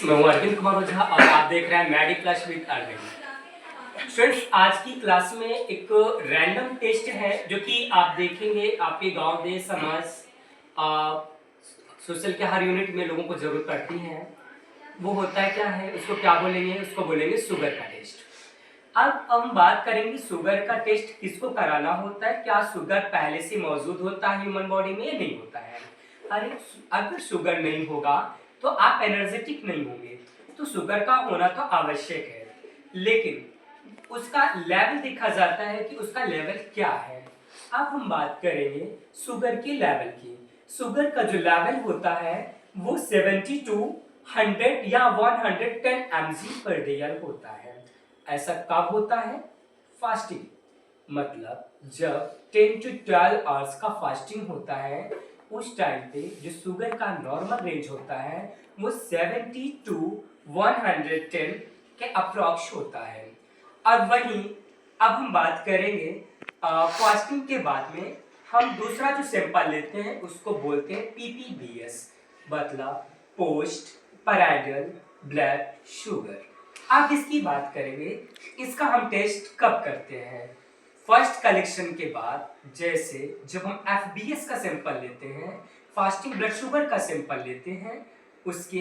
मैं हूं अरविंद कुमार ओझा और आप देख रहे हैं Maddy plus with Arvind. Students, आज की क्लास में एक रैंडम टेस्ट है जो कि आप देखेंगे आपके गांव देश समाज सोशल के हर यूनिट में लोगों को जरूरत पड़ती है। वो होता है क्या है, उसको क्या बोलेंगे, उसको बोलेंगे शुगर का टेस्ट। अब हम बात करेंगे शुगर का टेस्ट किसको कराना होता है, क्या शुगर पहले से मौजूद होता है ह्यूमन बॉडी में या नहीं होता है। अरे अगर शुगर नहीं होगा तो आप एनर्जेटिक नहीं होंगे, तो शुगर का होना तो आवश्यक है, लेकिन उसका लेवल देखा जाता है कि उसका लेवल क्या है। अब हम बात करेंगे शुगर के लेवल की। शुगर का जो लेवल होता है वो 70 to 100 या 110 mg/dl होता है। ऐसा कब होता है? फास्टिंग, मतलब जब 10 to 12 आवर्स का फास्टिंग होता है उस टाइम पे जो शुगर का नॉर्मल रेंज होता है वो 70 to 110 के अप्रॉक्स होता है। और वहीं अब हम बात करेंगे फास्टिंग के बाद में हम दूसरा जो सैंपल लेते हैं उसको बोलते हैं PPBS, मतलब पोस्ट पैराइडल ब्लड शुगर। अब इसकी बात करेंगे, इसका हम टेस्ट कब करते हैं? फर्स्ट कलेक्शन के बाद, जैसे जब हम FBS का सैंपल लेते हैं, फास्टिंग ब्लड शुगर का सैंपल लेते हैं, उसके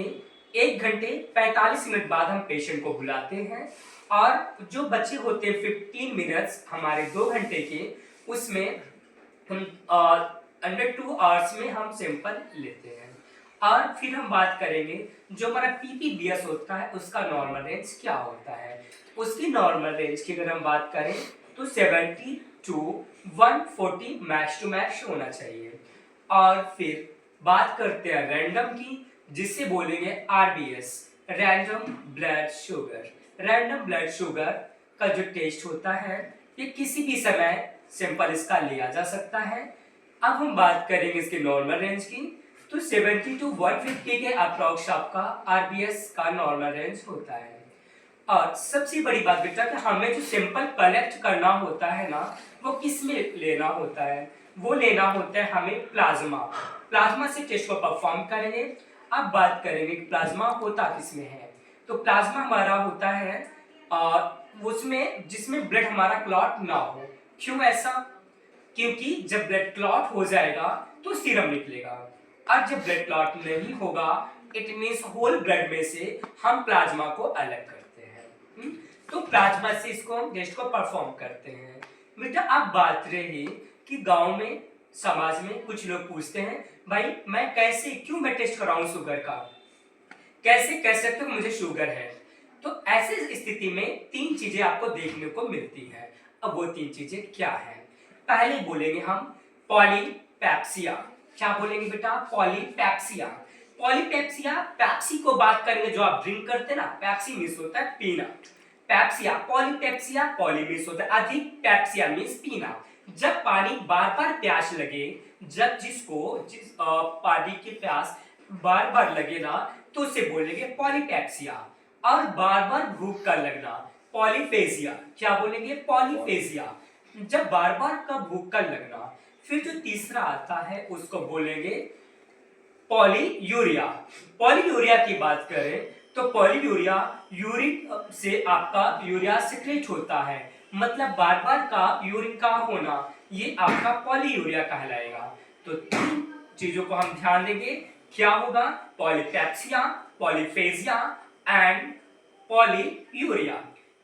1 घंटे 45 मिनट बाद हम पेशेंट को बुलाते हैं और जो बच्चे होते हैं 15 मिनट्स हमारे 2 घंटे के, उसमें हम अंडर 2 आवर्स में हम सैंपल लेते हैं। और फिर हम बात करेंगे जो हमारा PPBS होता है उसका नॉर्मल रेंज क्या होता है। उसकी नॉर्मल रेंज की अगर हम बात करें तो 70 to 140 मैक्स टू मैक्स होना चाहिए। और फिर बात करते हैं रैंडम की, जिससे बोलेंगे RBS, random blood sugar. Random blood sugar का जो टेस्ट होता है ये किसी भी समय सैंपल इसका लिया जा सकता है। अब हम बात करेंगे इसके नॉर्मल रेंज की, तो 70 to 150 के अप्रॉक्स आपका RBS का नॉर्मल रेंज होता है। और सबसे बड़ी बात बेटा कि हमें जो सैंपल कलेक्ट करना होता है ना, वो किस में लेना होता है? वो लेना होता है हमें प्लाज्मा से टेस्ट को परफॉर्म करेंगे। अब बात करेंगे कि प्लाज्मा होता किसमें है, तो प्लाज्मा हमारा होता है उसमें जिसमें ब्लड हमारा क्लॉट ना हो। क्यों ऐसा? क्योंकि जब ब्लड क्लॉट हो जाएगा तो सीरम निकलेगा, और जब ब्लड क्लॉट नहीं होगा इट मींस होल ब्लड में से हम प्लाज्मा को अलग करते हैं। तो प्लाज्मा से इसको हम टेस्ट को परफॉर्म करते हैं। बेटा अब बात रही कि गांव में समाज में कुछ लोग पूछते हैं, भाई मैं कैसे क्यों मैं टेस्ट कराऊं शुगर का, कैसे कह सकते हो मुझे शुगर है? तो ऐसे स्थिति में 3 चीजें आपको देखने को मिलती है। अब वो 3 चीजें क्या है? पहले बोलेंगे हम पॉलीपेप्सिया। क्या बोलेंगे बेटा? पॉलीपेप्सिया। पॉलीपेप्सिया, पेप्सी को बात करेंगे जो आप ड्रिंक करते हैं ना, पेप्सी मीन्स होता है पीना, पेप्सिया पॉलीपेप्सिया, पॉली मीन्स होता है अधिक, पेप्सिया मीन्स पीना। जब पानी बार बार प्यास लगे, जब जिस पानी की प्यास बार बार लगे ना, तो उसे बोलेंगे पॉलीपेप्सिया। और बार बार भूख का लगना, पॉलीफेजिया। क्या बोलेंगे? पॉलीफेजिया, जब बार बार का भूख का लगना। फिर जो तीसरा आता है उसको बोलेंगे पॉलीयूरिया। पॉलीयूरिया की बात करें तो पॉलीयूरिया, यूरिन से आपका यूरिया सिक्रेट होता है, मतलब बार बार का यूरिन का होना, ये आपका पॉलीयूरिया कहलाएगा। तो 3 चीजों को हम ध्यान देंगे, क्या होगा? पॉलीपेप्सिया, पॉलीफेजिया एंड पॉलीयूरिया।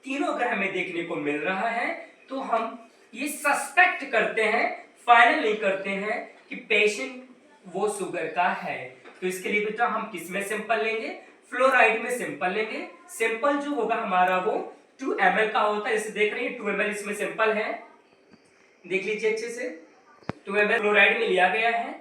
तीनों अगर हमें देखने को मिल रहा है तो हम ये सस्पेक्ट करते हैं, फाइनल नहीं करते हैं कि पेशेंट वो शुगर का है। तो इसके लिए बेटा हम किस में सैंपल लेंगे? फ्लोराइड में सैंपल लेंगे। सैंपल जो होगा हमारा वो 2 ml का होता है, इसे देख रहे हैं 2 ml इसमें सैंपल है, देख लीजिए अच्छे से। 2 ml फ्लोराइड में लिया गया है।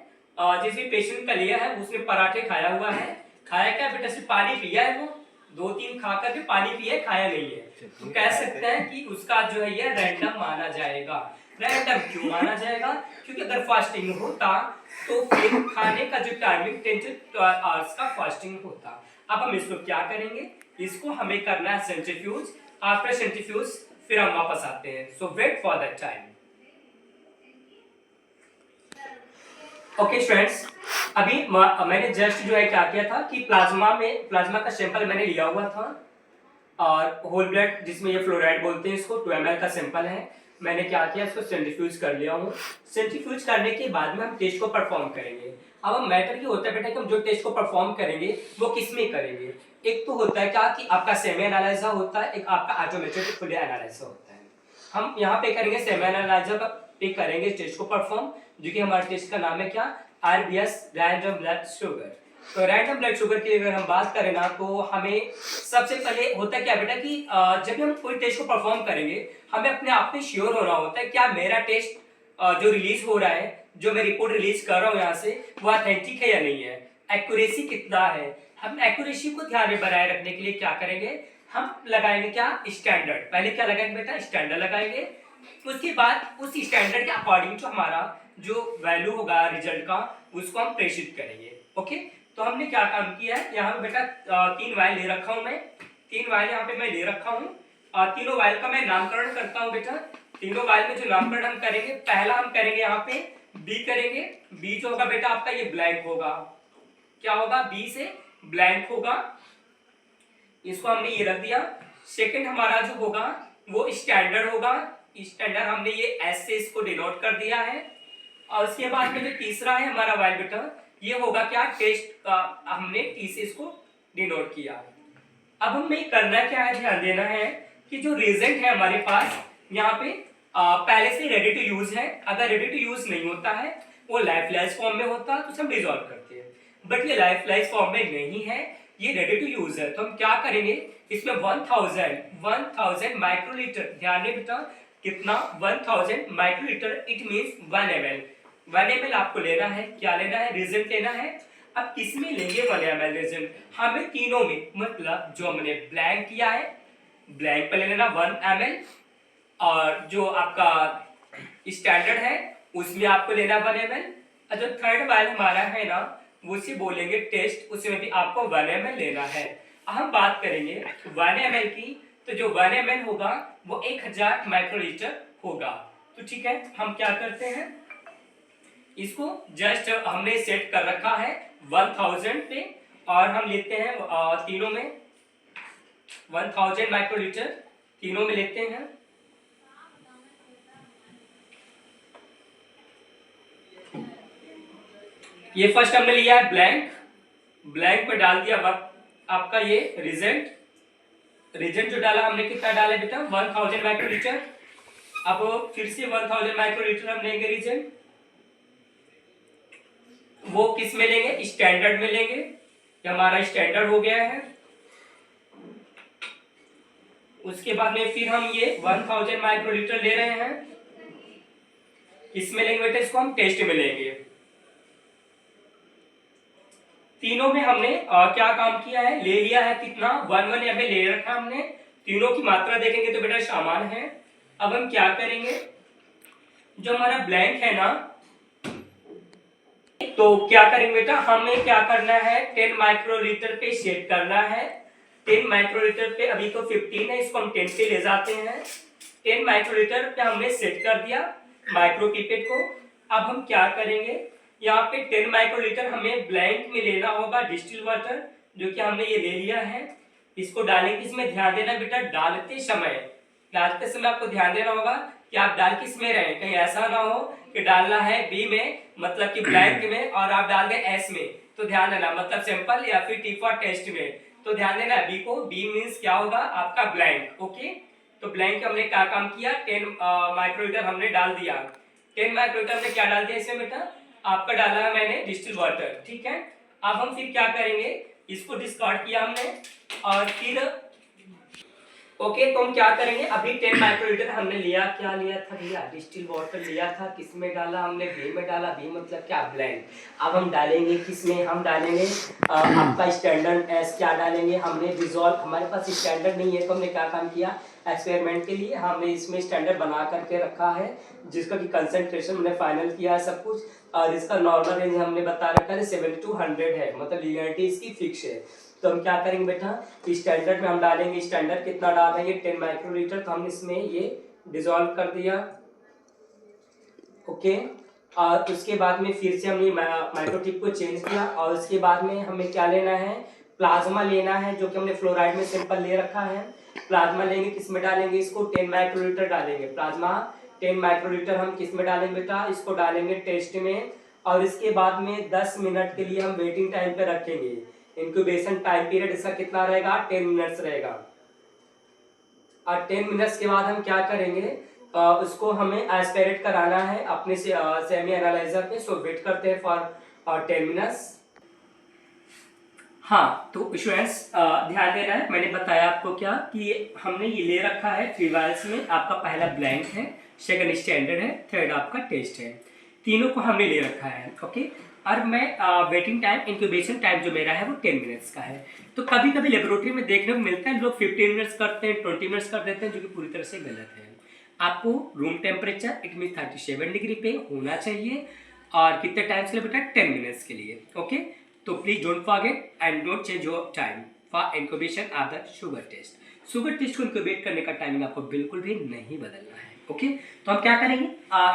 जिस भी पेशेंट का लिया है उसने पराठे खाया हुआ है। खाया क्या बेटा? सिर्फ पानी पिया है, वो 2-3 खा करके पानी पिया, खाया नहीं है। तो कह सकते हैं कि उसका जो है ये रैंडम माना जाएगा। रैंडम क्यों माना जाएगा? क्योंकि अगर फास्टिंग होता तो फिर खाने का जो टाइमिंग 10 to 12 आवर्स का फास्टिंग होता। अब हम इसको क्या करेंगे? इसको हमें करना है सेंट्रीफ्यूज। आफ्टर सेंट्रीफ्यूज फिर हम वापस आते हैं, so wait for that time. Okay students, अभी मैंने जस्ट जो है क्या किया था कि प्लाज्मा का सैंपल मैंने लिया हुआ था और होल ब्लड जिसमें ये फ्लोराइड बोलते हैं इसको 2 ml का सैंपल है। मैंने क्या किया, इसको सेंट्रीफ्यूज कर लिया हूँ। सेंट्रीफ्यूज करने के बाद में हम टेस्ट को परफॉर्म करेंगे। अब हम मैटर ये होता है बेटा कि हम जो टेस्ट को परफॉर्म करेंगे वो किस में करेंगे। एक तो होता है क्या कि आपका सेमी एनालाइजर होता है, एक आपका ऑटोमेटेड फुली एनालाइजर होता है। हम यहाँ पे करेंगे सेमी एनालाइजर पे करेंगे टेस्ट को परफॉर्म, जो कि हमारे टेस्ट का नाम है क्या, RBS रैंडम ब्लड शुगर। तो रैंडम ब्लड शुगर की अगर हम बात करें ना तो हमें सबसे पहले होता है क्या बेटा कि जब हम कोई टेस्ट को परफॉर्म करेंगे हमें अपने आप में श्योर होना होता है क्या मेरा टेस्ट जो रिलीज हो रहा है, जो मैं रिपोर्ट रिलीज कर रहा हूँ यहाँ से, वो ऑथेंटिक है या नहीं है, एक्यूरेसी कितना है। हम एक्यूरेसी को ध्यान में बनाए रखने के लिए क्या करेंगे, हम लगाएंगे क्या, स्टैंडर्ड। पहले क्या लगाएंगे बेटा, स्टैंडर्ड लगाएंगे। उसके बाद उस स्टैंडर्ड के अकॉर्डिंग जो हमारा जो वैल्यू होगा रिजल्ट का उसको हम प्रेषित करेंगे। ओके, तो हमने क्या काम किया है, यहाँ पे बेटा 3 वायल ले रखा हूं मैं, 3 वायल यहाँ पे मैं ले रखा हूँ और तीनों वायल का मैं नामकरण करता हूँ बेटा। तीनों वायल में जो नामकरण हम करेंगे, पहला हम करेंगे यहाँ पे बी करेंगे। बी जो होगा बेटा आपका ये ब्लैंक होगा, क्या होगा, बी से ब्लैंक होगा, इसको हमने ये रख दिया। सेकंड हमारा जो होगा वो स्टैंडर्ड होगा, स्टैंडर्ड हमने ये एस से इसको डिनोट कर दिया है। और उसके बाद में जो तीसरा है हमारा वाइल बेटा ये होगा क्या, टेस्ट का हमने टी से इसको डिनोट किया। अब हमें करना क्या है, ध्यान देना है कि जो रिएजेंट है हमारे पास यहाँ पे पहले से रेडी टू यूज है। अगर रेडी टू यूज नहीं होता है, वो लाइफलाइज फॉर्म में होता है तो हम डिजॉल्व करते हैं, बट ये लाइफलाइज फॉर्म में नहीं है, ये रेडी टू यूज है। तो हम क्या करेंगे, इसमें 1000 माइक्रोलीटर, ध्यान दें बेटा कितना, 1000 microlitre, it means 1 ml। 1 ml आपको लेना है, क्या लेना है, रिएजेंट लेना है। अब किस में लेंगे 1 ml रिएजेंट, हमें तीनों में, मतलब जो हमने ब्लैंक किया है ब्लैंक पे ले लेना 1 ml, और जो आपका स्टैंडर्ड है उसमें आपको लेना 1 ml, और जो थर्ड वाइल हमारा है ना उसे बोलेंगे टेस्ट, उसमें भी आपको 1 ml लेना है। हम बात करेंगे 1 ml की, तो जो 1 ml होगा वो 1000 माइक्रोलीटर होगा। तो ठीक है, हम क्या करते हैं, इसको जस्ट हमने सेट कर रखा है 1000 पे, और हम लेते हैं तीनों में 1000 माइक्रोलीटर तीनों में लेते हैं। ये फर्स्ट हमने लिया है ब्लैंक, ब्लैंक पे डाल दिया वक्त आपका ये रिजेंट, रिजेंट जो डाला हमने कितना डाला बेटा 1000 माइक्रोलीटर। अब फिर से 1000 माइक्रोलीटर हम लेंगे रिजेंट, वो किस में लेंगे, स्टैंडर्ड में लेंगे, ये हमारा स्टैंडर्ड हो गया है। उसके बाद में फिर हम ये 1000 माइक्रोलीटर ले रहे हैं, इसमें लेंगे बेटा, इसको हम टेस्ट में लेंगे। तीनों में हमने क्या काम किया है, ले लिया है कितना 1 ml ले रखा हमने, तीनों की मात्रा देखेंगे तो बेटा समान है। अब हम क्या करेंगे, जो हमारा ब्लैंक है ना, तो क्या करेंगे बेटा, हमें क्या करना है 10 माइक्रोलीटर पे सेट करना है। 10 माइक्रोलीटर पे अभी तो 15 है, इसको हम 10 पे ले जाते हैं। 10 माइक्रोलीटर पे हमने सेट कर दिया माइक्रो पिपेट को। अब हम क्या करेंगे, यहाँ पे 10 माइक्रोलीटर हमें ब्लैंक में लेना होगा डिस्टिल वाटर, जो कि हमने ये ले लिया है। इसको डालेंगे, इसमें ध्यान देना बेटा, डालते समय आपको ध्यान देना होगा कि आप डाल किस में रहे, कहीं ऐसा ना हो कि डालना है बी में, मतलब कि ब्लैंक में, और आप डाल दें एस में, तो ध्यान देना, मतलब सिंपल या फिर टी फॉर टेस्ट में, तो ध्यान देना बी को, बी मींस क्या होगा आपका ब्लैंक। ओके, तो ब्लैंक हमने क्या काम किया, 10 माइक्रोलीटर हमने डाल दिया। 10 माइक्रोलीटर हमने क्या डाल दिया इसमें बेटा, आपका डाला है मैंने डिस्टिल वाटर। ठीक है, अब हम फिर क्या करेंगे, इसको डिस्कार्ड किया हमने, और फिर ओके, तो हम क्या करेंगे, अभी 10 माइक्रोलीटर हमने लिया, क्या लिया था भैया, डिस्टिल वाटर लिया था, किस में डाला हमने, बी में डाला, बी मतलब क्या, ब्लैंक। अब हम डालेंगे किस में, हम डालेंगे आपका स्टैंडर्ड एस, क्या डालेंगे हमने डिजॉल्व, हमारे पास स्टैंडर्ड नहीं है तो हमने क्या काम किया, एक्सपेरिमेंट के लिए हमने इसमें स्टैंडर्ड बना करके रखा है, जिसका कि कंसंट्रेशन हमने फाइनल किया है सब कुछ, और इसका नॉर्मल रेंज हमने बता रखा है 70 to 100 है, मतलब लीनियरिटी इसकी फिक्स है। तो हम क्या करेंगे बेटा, स्टैंडर्ड में हम डालेंगे, स्टैंडर्ड कितना डाल रहे हैं 10 माइक्रोलीटर, तो हम इसमें ये डिसॉल्व कर दिया। ओके, और उसके बाद में फिर से हमने माइक्रोटिप को चेंज किया और उसके बाद में हमें क्या लेना है, प्लाज्मा लेना है, जो कि हमने फ्लोराइड में सैंपल ले रखा है। प्लाज्मा लेंगे, किस में डालेंगे, इसको 10 माइक्रोलीटर डालेंगे। प्लाज्मा 10 माइक्रोलीटर हम किस में डालेंगे बेटा, इसको डालेंगे टेस्ट में। और इसके बाद में 10 मिनट के लिए हम वेटिंग टाइम पे रखेंगे। इंक्यूबेशन टाइम पीरियड इसका कितना रहेगा, 10 मिनट्स रहेगा। और 10 मिनट्स के बाद हम क्या करेंगे, उसको हमें एस्पिरेट कराना है अपने से सेमी एनालाइजर पे। सो वेट करते हैं फॉर 10 मिनट्स। हाँ तो स्टूडेंट्स ध्यान देना है, मैंने बताया आपको क्या कि हमने ये ले रखा है 3 वायल्स में। आपका पहला ब्लैंक है, सेकंड स्टैंडर्ड है, थर्ड आपका टेस्ट है, तीनों को हमने ले रखा है। ओके, और मैं वेटिंग टाइम, इंक्यूबेशन टाइम जो मेरा है वो 10 मिनट्स का है। तो कभी कभी लेबोरेटरी में देखने को मिलता है लोग 15 मिनट्स करते हैं, 20 मिनट्स कर देते हैं, जो कि पूरी तरह से गलत है। आपको room temperature it mean 37 degree पे होना चाहिए। और कितने टाइम्स के लिए बेटा, 10 मिनट्स के लिए। ओके, तो please don't forget and don't change your time for incubation of the sugar test. Sugar test को इंक्यूबेट करने का टाइमिंग आपको बिल्कुल भी नहीं बदलना है। ओके, तो हम क्या करेंगे,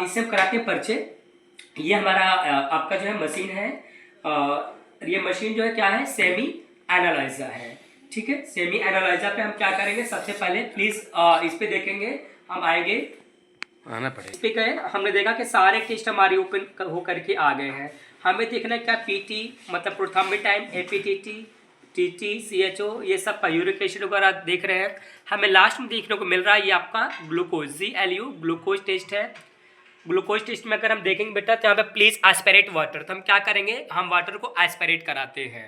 इससे हम कराते हैं परिचय। ये हमारा आपका जो है मशीन है, ये मशीन जो है क्या है, सेमी एनालाइजर है। ठीक है, सेमी एनालाइजर पे हम क्या करेंगे, सबसे पहले प्लीज इस पे देखेंगे, हम आएंगे आना पड़ेगा। इस पे गए, हमने देखा कि सारे टेस्ट हमारे ओपन हो करके आ गए हैं। हमें देखना है क्या, पीटी मतलब प्रोथर्मिक टाइम, एपीटीटी, टीटी, सीएचओ, ये सब यूरिक एसिड वगैरह देख रहे हैं। हमें लास्ट में देखने को मिल रहा है ये आपका ग्लूकोज, GLU ग्लूकोज टेस्ट है। ग्लूकोज टेस्ट में अगर हम देखेंगे बेटा, तो यहाँ पे प्लीज एस्पिरेट वाटर, तो हम क्या करेंगे, हम वाटर को एस्पिरेट कराते हैं।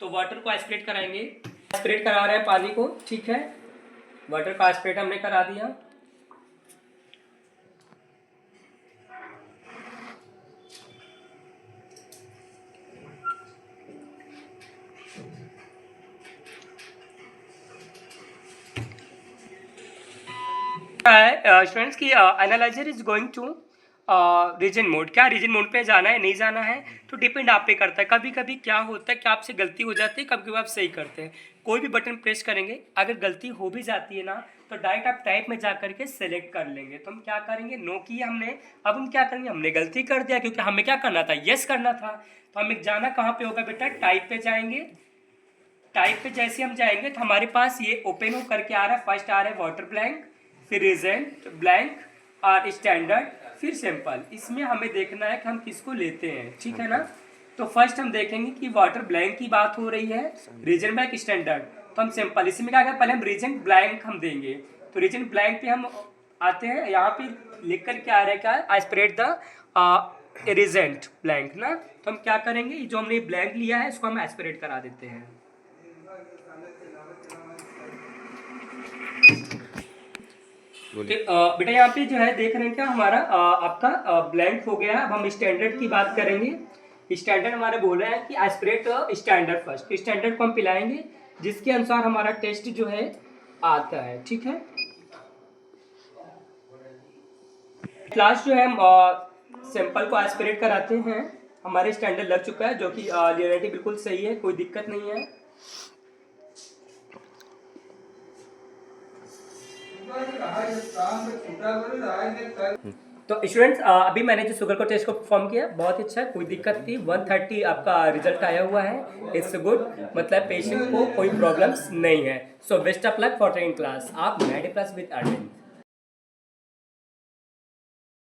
तो वाटर को एस्पिरेट कराएंगे, एस्पिरेट करा रहे हैं पानी को। ठीक है, वाटर का एस्पिरेट हमने करा दिया। स्टूडेंट्स की analyser is going to reason mode. क्या रीजन मोड पे जाना है, नहीं जाना है, तो डिपेंड आप पे करता है। कभी कभी क्या होता है कि आपसे गलती हो जाती है, कभी कभी आप सही करते हैं। कोई भी बटन प्रेस करेंगे, अगर गलती हो भी जाती है ना, तो डायरेक्ट आप टाइप में जा करके सेलेक्ट कर लेंगे। तो हम क्या करेंगे, नो किया हमने, अब हम क्या करेंगे, हमने गलती कर दिया क्योंकि हमें क्या करना था, यस करना था। तो हमें जाना कहाँ पे होगा बेटा, टाइप पे जाएंगे। टाइप पे जैसे हम जाएंगे तो हमारे पास ये ओपन हो करके आ रहा है। फर्स्ट आ रहा है वाटर ब्लैंक, फिर रीजेंट ब्लैंक और स्टैंडर्ड, फिर सिंपल। इसमें हमें देखना है कि हम किसको लेते हैं। ठीक है ना, तो फर्स्ट हम देखेंगे कि वाटर ब्लैंक की बात हो रही है, रीजन ब्लैंक, स्टैंडर्ड, तो हम सिंपल। इसमें क्या करें, पहले हम रीजन ब्लैंक हम देंगे। तो रीजन ब्लैंक पे हम आते हैं, यहाँ पे लिख कर क्या आ रहा है, क्या एस्पिरेट द रीजेंट ब्लैंक ना। तो हम क्या करेंगे, जो हमने ब्लैंक लिया है इसको हम एस्पिरेट करा देते हैं। बेटा यहाँ पे जो है देख रहे हैं क्या, हमारा आपका ब्लैंक हो गया है। अब हम स्टैंडर्ड की बात करेंगे। स्टैंडर्ड हमारे बोल रहे हैं कि एस्पिरेट स्टैंडर्ड फर्स्ट। स्टैंडर्ड को हम पिलाएंगे जिसके अनुसार हमारा टेस्ट जो है आता है। ठीक है, लास्ट जो है हम सैंपल को एस्पिरेट कराते हैं। हमारे स्टैंडर्ड लग चुका है, जो कि रियलिटी बिल्कुल सही है, कोई दिक्कत नहीं है। तो स्टूडेंट्स अभी मैंने जो शुगर को टेस्ट को परफॉर्म किया, बहुत अच्छा है, कोई दिक्कत नहीं। 130 आपका रिजल्ट आया हुआ है, इट्स गुड, मतलब पेशेंट को कोई प्रॉब्लम्स नहीं है। So best of luck for training class. आप 90+ विद अर्निंग।